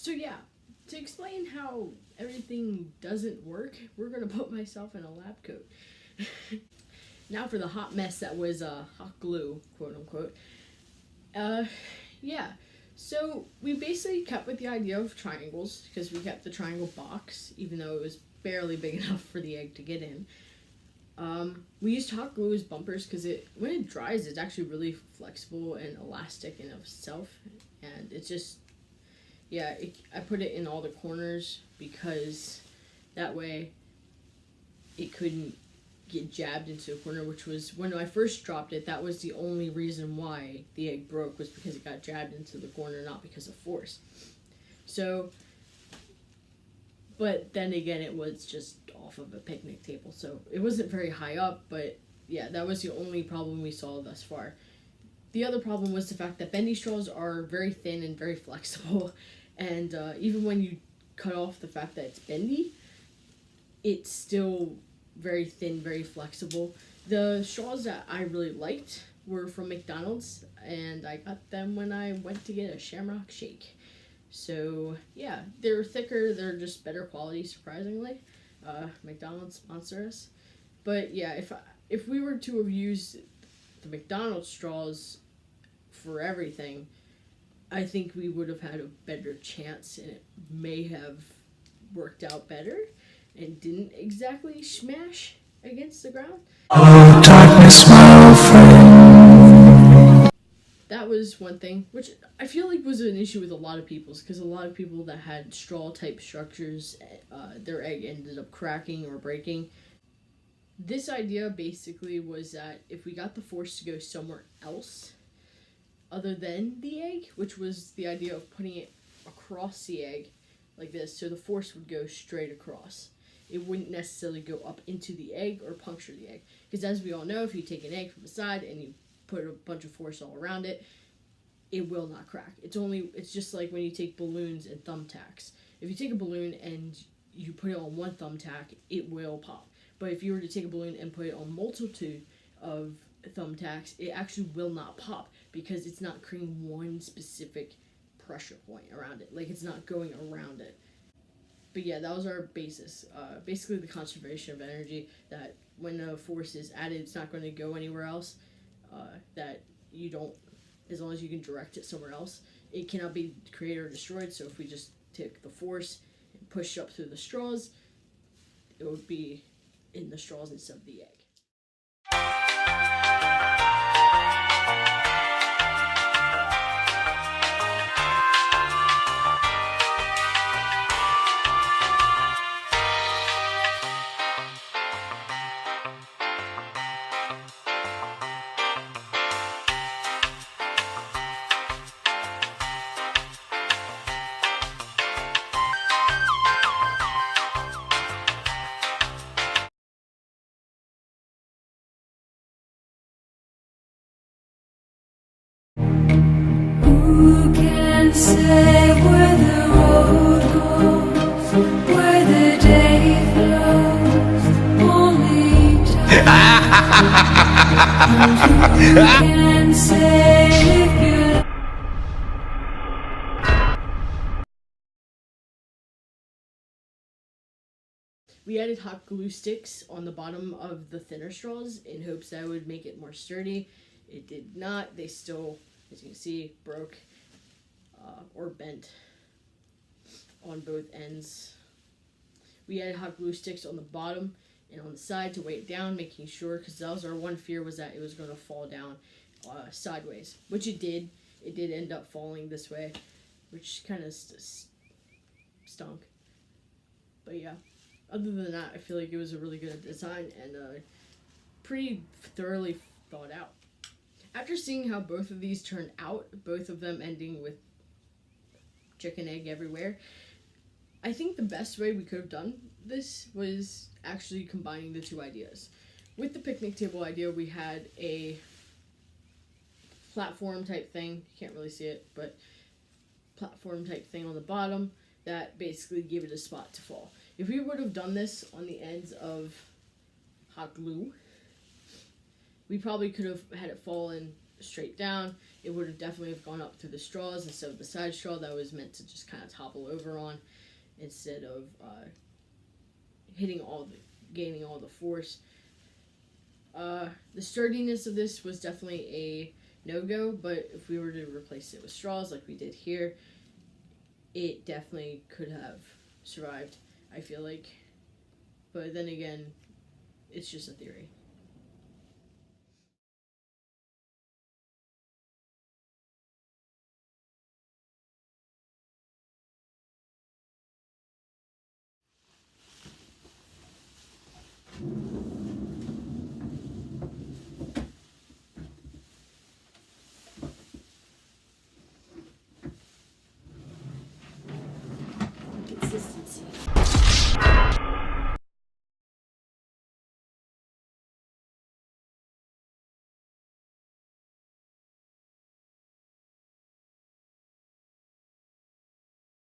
So yeah, to explain how everything doesn't work, we're gonna put myself in a lab coat. Now for the hot mess that was hot glue, quote unquote. Uh, yeah. So we basically kept with the idea of triangles because we kept the triangle box, even though it was barely big enough for the egg to get in. We used hot glue as bumpers because when it dries, it's actually really flexible and elastic in of itself, and it's just I put it in all the corners because that way it couldn't get jabbed into a corner, which was when I first dropped it. That was the only reason why the egg broke, was because it got jabbed into the corner, not because of force. So, but then again, it was just off of a picnic table, so it wasn't very high up. But yeah, that was the only problem we saw thus far. The other problem was the fact that bendy straws are very thin and very flexible, and even when you cut off the fact that it's bendy, it's still very thin, very flexible. The straws that I really liked were from McDonald's, and I got them when I went to get a Shamrock Shake. So yeah, they're thicker, they're just better quality, surprisingly. McDonald's sponsor us. But yeah, if we were to have used the McDonald's straws for everything, I think we would have had a better chance, and it may have worked out better and didn't exactly smash against the ground. Oh, darkness, my old friend. That was one thing, which I feel like was an issue with a lot of people's, because a lot of people that had straw type structures, their egg ended up cracking or breaking. This idea basically was that if we got the force to go somewhere else other than the egg, which was the idea of putting it across the egg like this, so the force would go straight across. It wouldn't necessarily go up into the egg or puncture the egg. Because as we all know, if you take an egg from the side and you put a bunch of force all around it, it will not crack. It's just like when you take balloons and thumbtacks. If you take a balloon and you put it on one thumbtack, it will pop. But if you were to take a balloon and put it on a multitude of thumbtacks, it actually will not pop because it's not creating one specific pressure point around it. Like, it's not going around it. But yeah, that was our basis. Basically, the conservation of energy, that when a force is added, it's not going to go anywhere else. That you don't, as long as you can direct it somewhere else, it cannot be created or destroyed. So if we just take the force and push up through the straws, it would be in the straws instead of the egg. Who can say where the road goes, where the day flows? Only time. Who can say if you We added hot glue sticks on the bottom of the thinner straws in hopes that it would make it more sturdy. It did not. They still, as you can see, broke or bent on both ends. We added hot glue sticks on the bottom and on the side to weigh it down, making sure, because that was our one fear, was that it was going to fall down sideways, which it did. It did end up falling this way, which kind of stunk. But yeah, other than that, I feel like it was a really good design and pretty thoroughly thought out. After seeing how both of these turned out, both of them ending with chicken egg everywhere, I think the best way we could have done this was actually combining the two ideas. With the picnic table idea, we had a platform type thing. You can't really see it, but platform type thing on the bottom that basically gave it a spot to fall. If we would have done this on the ends of hot glue, we probably could have had it fall in straight down, it would have definitely have gone up through the straws instead of the side straw that was meant to just kind of topple over on, instead of gaining all the force. The sturdiness of this was definitely a no-go, but if we were to replace it with straws like we did here, it definitely could have survived, I feel like. But then again, it's just a theory.